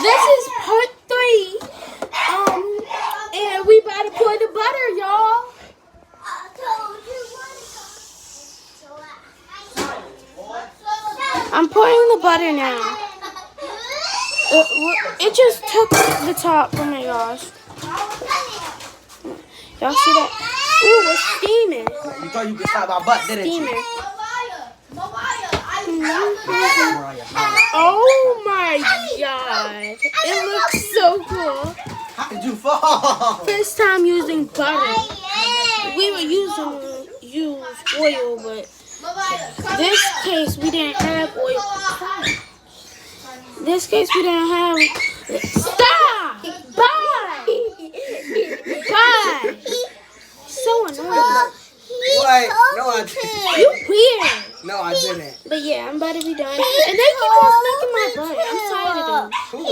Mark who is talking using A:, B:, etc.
A: This is part 3. And we about to pour the butter, y'all. I'm pouring the butter now. It just took the top. Oh my gosh. Y'all see that? Ooh, it's steaming.
B: You thought you could stop my butt, didn't you?
A: Steaming. Oh my god. It looks so cool.
B: How did you fall?
A: First time using butter. We were use oil, but this case we didn't have oil. This case we didn't have. Stop! Bye! Bye! So annoying.
B: What? No, I didn't.
A: You weird.
B: No, I didn't.
A: But yeah, I'm about to be done. And they keep on sneaking my butt. I'm tired of them.